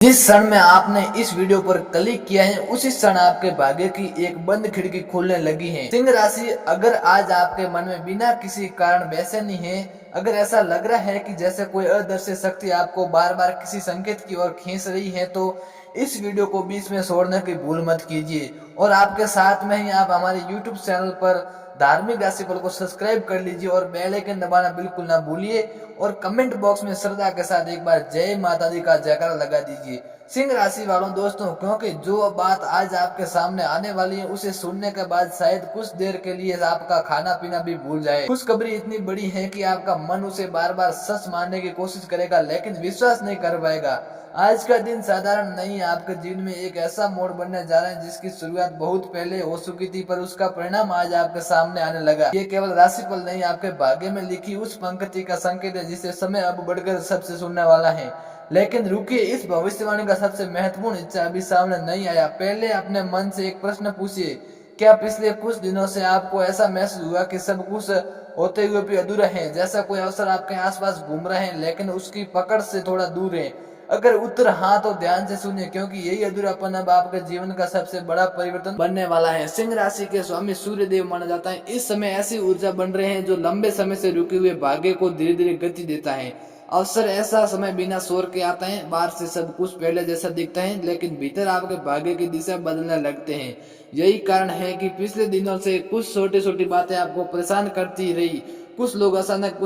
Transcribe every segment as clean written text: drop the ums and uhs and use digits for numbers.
जिस क्षण में आपने इस वीडियो पर क्लिक किया है उसी क्षण आपके भाग्य की एक बंद खिड़की खुलने लगी है। सिंह राशि, अगर आज आपके मन में बिना किसी कारण बेचैनी है, अगर ऐसा लग रहा है कि जैसे कोई अदृश्य शक्ति आपको बार बार किसी संकेत की ओर खींच रही है, तो इस वीडियो को बीच में छोड़ने की भूल मत कीजिए और आपके साथ में ही आप हमारे यूट्यूब चैनल पर धार्मिक राशिफल को सब्सक्राइब कर लीजिए और बेल आइकन दबाना बिल्कुल ना भूलिए और कमेंट बॉक्स में श्रद्धा के साथ एक बार जय माता दी का जयकारा लगा दीजिए। सिंह राशि वालों दोस्तों, क्योंकि जो बात आज आपके सामने आने वाली है उसे सुनने के बाद शायद कुछ देर के लिए आपका खाना पीना भी भूल जाए। खुशखबरी इतनी बड़ी है कि आपका मन उसे बार बार सच मानने की कोशिश करेगा लेकिन विश्वास नहीं कर पाएगा। आज का दिन साधारण नहीं है, आपके जीवन में एक ऐसा मोड़ बनने जा रहा है जिसकी शुरुआत बहुत पहले हो चुकी थी, पर उसका परिणाम आज आपके सामने आने लगा। ये केवल राशिफल नहीं, आपके भाग्य में लिखी उस पंक्ति का संकेत है जिसे समय अब बढ़कर सबसे सुनने वाला है। लेकिन रुकिए, इस भविष्यवाणी का सबसे महत्वपूर्ण हिस्सा अभी सामने नहीं आया। पहले अपने मन से एक प्रश्न पूछिए, क्या पिछले कुछ दिनों से आपको ऐसा महसूस हुआ कि सब कुछ होते हुए भी अधूरा है, जैसा कोई अवसर आपके आसपास घूम रहे हैं लेकिन उसकी पकड़ से थोड़ा दूर है? अगर उत्तर हाँ तो ध्यान से सुनिए, क्योंकि यही अधूरापन अब आपके जीवन का सबसे बड़ा परिवर्तन बनने वाला है। सिंह राशि के स्वामी सूर्य देव माना जाता है। इस समय ऐसी ऊर्जा बन रहे हैं जो लंबे समय से रुके हुए भाग्य को धीरे धीरे गति देता है। अवसर ऐसा समय बिना शोर के आता है, बाहर से सब कुछ पहले जैसा दिखता है लेकिन भीतर आपके भाग्य की दिशा बदलने लगते हैं। यही कारण है कि पिछले दिनों से कुछ छोटी छोटी बातें आपको परेशान करती रही। कुछ लोग अचानक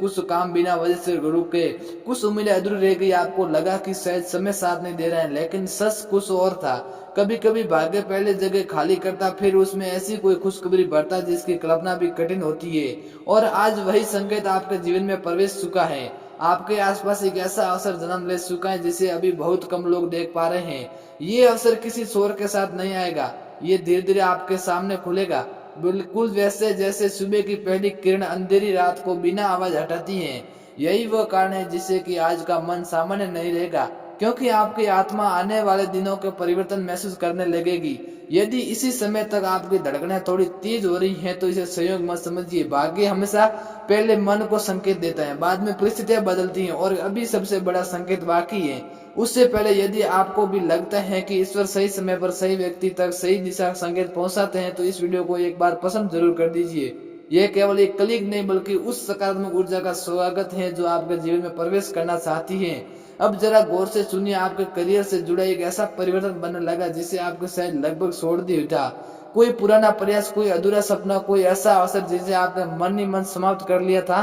कुछ काम बिना वजह से रुके, कुछ उम्मीदें अधूरी रह गई, आपको लगा कि शायद समय साथ नहीं दे रहा है लेकिन सच कुछ और था। कभी कभी भाग्य पहले जगह खाली करता, फिर उसमें ऐसी कोई खुशखबरी भरता जिसकी कल्पना भी कठिन होती है। और आज वही संकेत आपके जीवन में प्रवेश चुका है। आपके आसपास एक ऐसा अवसर जन्म ले चुका है जिसे अभी बहुत कम लोग देख पा रहे हैं। ये अवसर किसी शोर के साथ नहीं आएगा, ये धीरे धीरे आपके सामने खुलेगा, बिल्कुल वैसे जैसे सुबह की पहली किरण अंधेरी रात को बिना आवाज हटाती है। यही वह कारण है जिससे कि आज का मन सामान्य नहीं रहेगा, क्योंकि आपकी आत्मा आने वाले दिनों के परिवर्तन महसूस करने लगेगी। यदि इसी समय तक आपकी धड़कनें थोड़ी तेज हो रही हैं तो इसे संयोग मत समझिए। भाग्य हमेशा पहले मन को संकेत देता है, बाद में परिस्थितियां बदलती हैं और अभी सबसे बड़ा संकेत बाकी है। उससे पहले यदि आपको भी लगता है कि ईश्वर सही समय पर सही व्यक्ति तक सही दिशा संकेत पहुंचाते हैं तो इस वीडियो को एक बार पसंद जरूर कर दीजिए। यह केवल एक क्लिक नहीं बल्कि उस सकारात्मक ऊर्जा का स्वागत है जो आपके जीवन में प्रवेश करना चाहती है। अब जरा गौर से सुनिए, आपके करियर से जुड़ा एक ऐसा परिवर्तन बनने लगा जिसे आपके शायद लगभग छोड़ दिया था। कोई पुराना प्रयास, कोई अधूरा सपना, कोई ऐसा अवसर जिसे आपने मन ही मन समाप्त कर लिया था,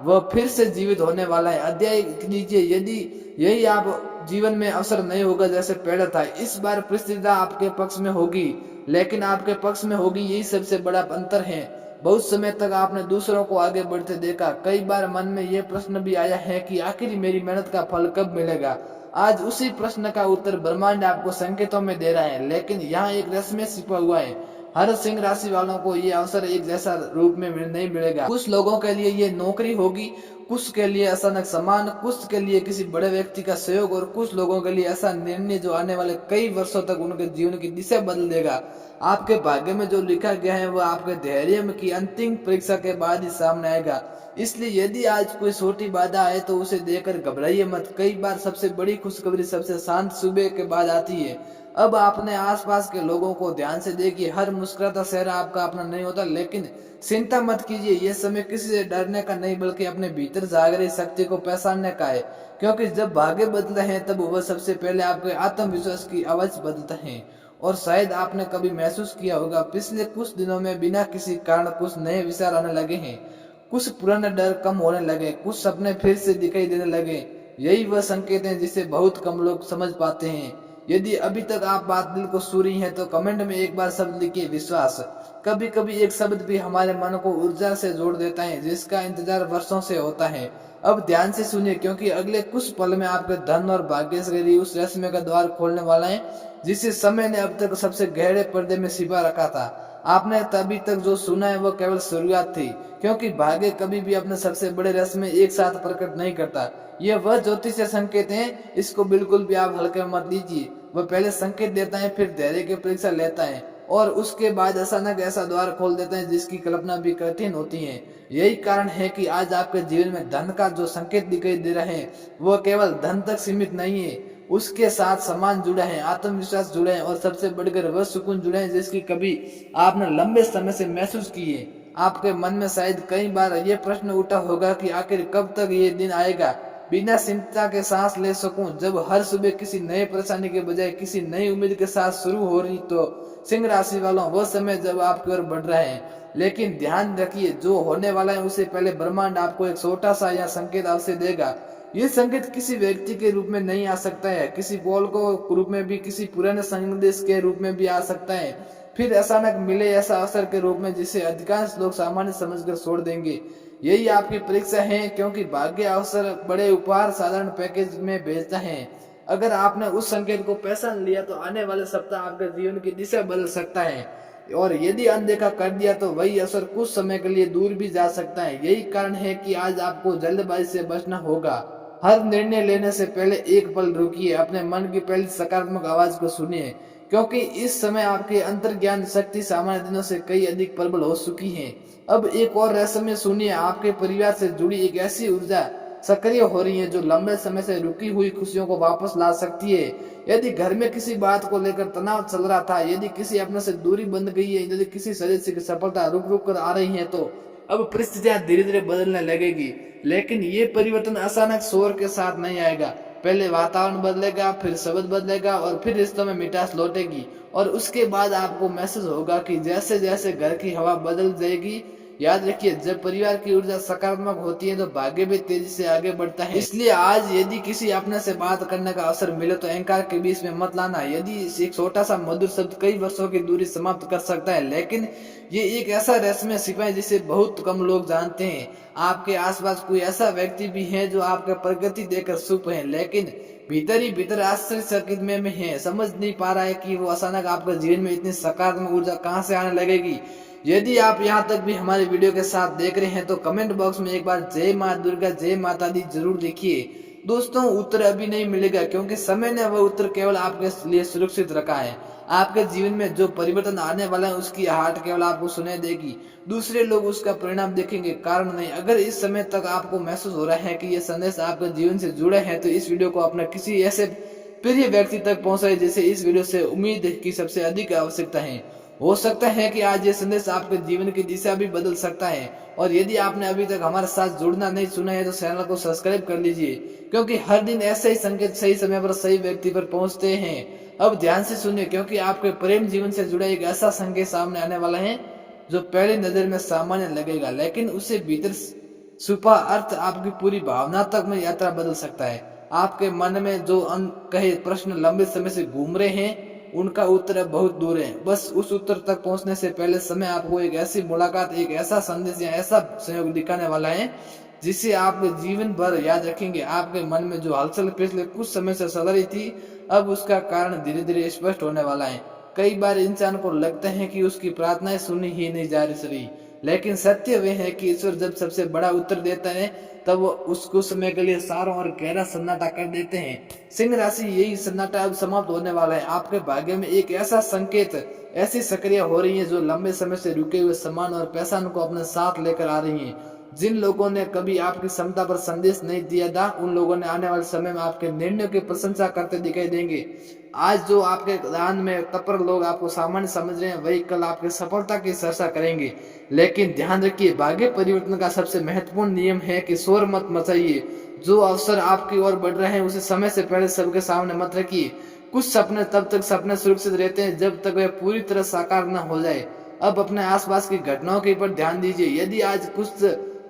वह फिर से जीवित होने वाला है। अध्याय लीजिए, यदि यही आप जीवन में अवसर नहीं होगा जैसे पहले था। इस बार परिस्थिति आपके पक्ष में होगी, लेकिन आपके पक्ष में होगी, यही सबसे बड़ा अंतर है। बहुत समय तक आपने दूसरों को आगे बढ़ते देखा। कई बार मन में यह प्रश्न भी आया है कि आखिर मेरी मेहनत का फल कब मिलेगा। आज उसी प्रश्न का उत्तर ब्रह्मांड आपको संकेतों में दे रहा है, लेकिन यहाँ एक रहस्य छिपा हुआ है। हर सिंह राशि वालों को ये अवसर एक जैसा रूप में नहीं मिलेगा। कुछ लोगों के लिए ये नौकरी होगी, कुछ के लिए अचानक सम्मान, कुछ के लिए किसी बड़े व्यक्ति का सहयोग और कुछ लोगों के लिए ऐसा निर्णय जो आने वाले कई वर्षों तक उनके जीवन की दिशा बदल देगा। आपके भाग्य में जो लिखा गया है वह आपके धैर्य की अंतिम परीक्षा के बाद ही सामने आएगा। इसलिए यदि आज कोई छोटी बाधा आए तो उसे देखकर घबराइए मत। कई बार सबसे बड़ी खुशखबरी सबसे शांत सुबह के बाद आती है। अब आपने आसपास के लोगों को ध्यान से देखिए। हर मुस्कुराता चेहरा आपका अपना नहीं होता, लेकिन चिंता मत कीजिए, यह समय किसी से डरने का नहीं बल्कि अपने भीतर जाग रही शक्ति को पहचानने का है। क्योंकि जब भाग्य बदलते हैं तब वह सबसे पहले आपके आत्मविश्वास की आवाज बदलता है। और शायद आपने कभी महसूस किया होगा, पिछले कुछ दिनों में बिना किसी कारण कुछ नए विचार आने लगे हैं, कुछ पुराने डर कम होने लगे, कुछ सपने फिर से दिखाई देने लगे। यही वह संकेत है जिसे बहुत कम लोग समझ पाते हैं। यदि अभी तक आप बात दिल को छू रही हैं तो कमेंट में एक बार शब्द लिखिए, विश्वास। कभी कभी एक शब्द भी हमारे मन को ऊर्जा से जोड़ देता है जिसका इंतजार वर्षों से होता है। अब ध्यान से सुनिए, क्योंकि अगले कुछ पल में आपके धन और भाग्य से उस रहस्य का द्वार खोलने वाला है जिसे समय ने अब तक सबसे गहरे पर्दे में छिपा रखा था। आपने तभी तक जो सुना है वह केवल शुरुआत थी, क्योंकि भाग्य कभी भी अपने सबसे बड़े रहस्य में एक साथ प्रकट नहीं करता। यह वह ज्योतिष संकेत है, इसको बिल्कुल भी आप हल्के में मत लीजिए। वह पहले संकेत देता है, फिर धैर्य की परीक्षा लेता है और उसके बाद अचानक ऐसा द्वार खोल देता है जिसकी कल्पना भी कठिन होती है। यही कारण है कि आज आपके जीवन में धन का जो संकेत दिखाई दे रहे हैं वह केवल धन तक सीमित नहीं है, उसके साथ सम्मान जुड़ा है, आत्मविश्वास जुड़ा है और सबसे बढ़कर वह सुकून जुड़ा है जिसकी कभी आपने लंबे समय से महसूस की है। आपके मन में शायद कई बार ये प्रश्न उठा होगा कि आखिर कब तक ये दिन आएगा बिना चिंता के सांस ले सकूं, जब हर सुबह किसी नए परेशानी के बजाय किसी नई उम्मीद के साथ शुरू हो रही। तो सिंह राशि वालों, वह समय जब आपकी ओर बढ़ रहा है, लेकिन ध्यान रखिए जो होने वाला है उससे पहले ब्रह्मांड आपको एक छोटा सा या संकेत अवश्य देगा। ये संकेत किसी व्यक्ति के रूप में नहीं आ सकता है, किसी कॉल को रूप में भी, किसी पुराने संदेश के रूप में भी आ सकता है, फिर अचानक मिले ऐसा अवसर के रूप में जिसे अधिकांश लोग सामान्य समझकर छोड़ देंगे। यही आपकी परीक्षा है, क्योंकि भाग्य अवसर बड़े उपहार साधारण पैकेज में भेजता है। अगर आपने उस संकेत को पहचान लिया तो आने वाले सप्ताह आपके जीवन की दिशा बदल सकता है, और यदि अनदेखा कर दिया तो वही असर कुछ समय के लिए दूर भी जा सकता है। यही कारण है कि आज आपको जल्दबाजी से बचना होगा। हर निर्णय लेने से पहले एक पल रुकिए, अपने मन की पहली सकारात्मक आवाज को सुनिए, क्योंकि इस समय आपके अंतर्ज्ञान शक्ति सामान्य दिनों से कई अधिक प्रबल हो चुकी है। अब एक और रहस्य सुनिए, आपके परिवार से जुड़ी एक ऐसी ऊर्जा सक्रिय हो रही है जो लंबे समय से रुकी हुई खुशियों को वापस ला सकती है। यदि घर में किसी बात को लेकर तनाव चल रहा था, यदि किसी अपने से दूरी बंध गई है, यदि किसी सदस्य की सफलता रुक रुक कर आ रही है, तो अब परिस्थितियां धीरे धीरे बदलने लगेगी। लेकिन ये परिवर्तन अचानक शोर के साथ नहीं आएगा। पहले वातावरण बदलेगा, फिर शब्द बदलेगा और फिर रिश्तों में मिठास लौटेगी, और उसके बाद आपको महसूस होगा कि जैसे जैसे घर की हवा बदल जाएगी। याद रखिए, जब परिवार की ऊर्जा सकारात्मक होती है तो भाग्य भी तेजी से आगे बढ़ता है। इसलिए आज यदि किसी अपने से बात करने का अवसर मिले तो अहंकार के बीच में मत लाना। यदि एक छोटा सा मधुर शब्द कई वर्षों की दूरी समाप्त कर सकता है, लेकिन ये एक ऐसा रहस्यमय सिपाही जिसे बहुत कम लोग जानते हैं। आपके आसपास कोई ऐसा व्यक्ति भी है जो आपके प्रगति देखकर चुप है, लेकिन भीतर ही भीतर आश्चर्यचकित में है, समझ नहीं पा रहा है कि वो अचानक आपके जीवन में इतनी सकारात्मक ऊर्जा कहाँ से आने लगेगी। यदि आप यहाँ तक भी हमारे वीडियो के साथ देख रहे हैं तो कमेंट बॉक्स में एक बार जय माँ दुर्गा, जय माता दी जरूर लिखिए। दोस्तों, उत्तर अभी नहीं मिलेगा, क्योंकि समय ने वह उत्तर केवल आपके लिए सुरक्षित रखा है। आपके जीवन में जो परिवर्तन आने वाला है उसकी आहट केवल आपको सुनाई देगी, दूसरे लोग उसका परिणाम देखेंगे, कारण नहीं। अगर इस समय तक आपको महसूस हो रहा है कि ये संदेश आपके जीवन से जुड़े हैं तो इस वीडियो को अपने किसी ऐसे प्रिय व्यक्ति तक पहुंचाए जिसे इस वीडियो से उम्मीद की सबसे अधिक आवश्यकता है। हो सकता है कि आज ये संदेश आपके जीवन की दिशा भी बदल सकता है। और यदि आपने अभी तक हमारे साथ जुड़ना नहीं सुना है तो चैनल को सब्सक्राइब कर लीजिए, क्योंकि हर दिन ऐसे ही संकेत सही समय पर सही व्यक्ति पर पहुंचते हैं। अब ध्यान से सुनिए, क्योंकि आपके प्रेम जीवन से जुड़ा एक ऐसा संकेत सामने आने वाला है जो पहली नजर में सामान्य लगेगा, लेकिन उससे भीतर छुपा अर्थ आपकी पूरी भावनात्मक यात्रा बदल सकता है। आपके मन में जो अनकहे प्रश्न लंबे समय से घूम रहे हैं उनका उत्तर अब बहुत दूर है। बस उस उत्तर तक पहुंचने से पहले समय आपको एक ऐसी मुलाकात, एक ऐसा संदेश या ऐसा संयोग दिखाने वाला है जिसे आप जीवन भर याद रखेंगे। आपके मन में जो हलचल पिछले कुछ समय से चल रही थी, अब उसका कारण धीरे धीरे स्पष्ट होने वाला है। कई बार इंसान को लगता है कि उसकी प्रार्थनाएं सुनी ही नहीं जा रही, लेकिन सत्य वह है कि ईश्वर जब सबसे बड़ा उत्तर देता है तब वो उसको समय के लिए सारों और गहरा सन्नाटा कर देते हैं। सिंह राशि, यही सन्नाटा अब समाप्त होने वाला है। आपके भाग्य में एक ऐसा संकेत, ऐसी सक्रिय हो रही है जो लंबे समय से रुके हुए सम्मान और पैसा को अपने साथ लेकर आ रही है। जिन लोगों ने कभी आपकी क्षमता पर संदेश नहीं दिया था, उन लोगों ने आने वाले समय में आपके निर्णयों की प्रशंसा करते दिखाई देंगे। आज जो आपके दान में तत्पर लोग आपको सामान्य समझ रहे हैं, वही कल आपकी सफलता की चर्चा करेंगे। लेकिन ध्यान रखिए, भाग्य परिवर्तन का सबसे महत्वपूर्ण नियम है कि शोर मत मचाइए। जो अवसर आपकी ओर बढ़ रहे हैं उसे समय से पहले सबके सामने मत रखिए। कुछ सपने तब तक सपने सुरक्षित रहते हैं जब तक वे पूरी तरह साकार न हो जाए। अब अपने आसपास की घटनाओं के ऊपर ध्यान दीजिए। यदि आज कुछ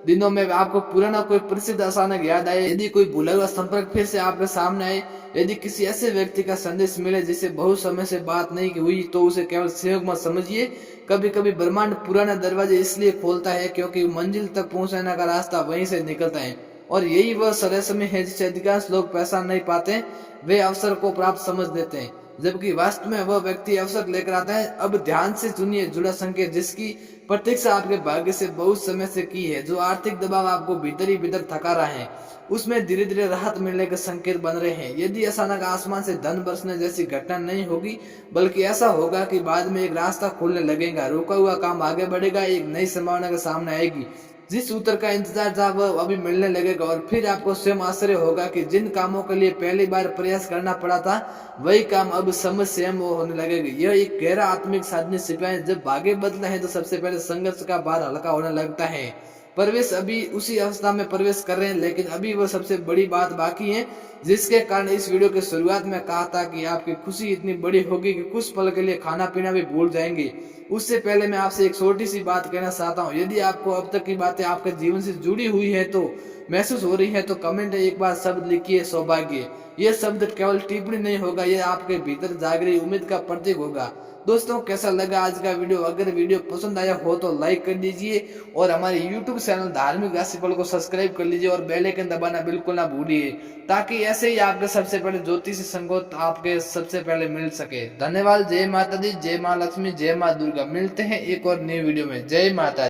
दिनों में आपको पुराना कोई प्रसिद्ध अचानक याद आए, यदि कोई भूला हुआ संपर्क फिर से आपके सामने आए, यदि किसी ऐसे व्यक्ति का संदेश मिले जिसे बहुत समय से बात नहीं हुई, तो उसे केवल सहयोग मत समझिए। कभी कभी ब्रह्मांड पुराने दरवाजे इसलिए खोलता है क्योंकि मंजिल तक पहुंचने का रास्ता वहीं से निकलता है, और यही वह रहस्य है जिसे अधिकांश लोग पहचान नहीं पाते। वे अवसर को प्राप्त समझ लेते हैं, जबकि वास्तव में वह व्यक्ति अवसर लेकर आता है। अब ध्यान से सुनिए जुड़ा संकेत जिसकी प्रतीक्षा आपके भाग्य से बहुत समय से की है। जो आर्थिक दबाव आपको भीतर ही भीतर थका रहा है, उसमें धीरे धीरे राहत मिलने के संकेत बन रहे हैं। यदि अचानक आसमान से धन बरसने जैसी घटना नहीं होगी, बल्कि ऐसा होगा कि बाद में एक रास्ता खुलने लगेगा, रुका हुआ काम आगे बढ़ेगा, एक नई संभावना के सामने आएगी। जिस उत्तर का इंतजार था वह अभी मिलने लगेगा और फिर आपको स्वयं आश्चर्य होगा कि जिन कामों के लिए पहली बार प्रयास करना पड़ा था वही काम अब समझ स्वयं वो होने लगेगा। यह एक गहरा आत्मिक साधनी सिपाही, जब भाग्य बदलता है तो सबसे पहले संघर्ष का भार हल्का होने लगता है। प्रवेश अभी उसी अवस्था में प्रवेश कर रहे हैं, लेकिन अभी वह सबसे बड़ी बात बाकी है, जिसके कारण इस वीडियो के शुरुआत में कहा था कि आपकी खुशी इतनी बड़ी होगी कि कुछ पल के लिए खाना पीना भी भूल जाएंगे। उससे पहले मैं आपसे एक छोटी सी बात कहना चाहता हूँ। यदि आपको अब तक की बातें आपके जीवन से जुड़ी हुई है तो महसूस हो रही है तो कमेंट में एक बार शब्द लिखिए सौभाग्य। यह शब्द केवल टिप्पणी नहीं होगा, यह आपके भीतर जाग रही उम्मीद का प्रतीक होगा। दोस्तों, कैसा लगा आज का वीडियो? अगर वीडियो पसंद आया हो तो लाइक कर दीजिए और हमारे YouTube चैनल धार्मिक राशिफल को सब्सक्राइब कर लीजिए और बेल आइकन दबाना बिल्कुल ना भूलिए, ताकि ऐसे ही आपके सबसे पहले ज्योतिष संगोत आपके सबसे पहले मिल सके। धन्यवाद। जय माता दी, जय माँ लक्ष्मी, जय माँ दुर्गा। मिलते हैं एक और नई वीडियो में। जय माता।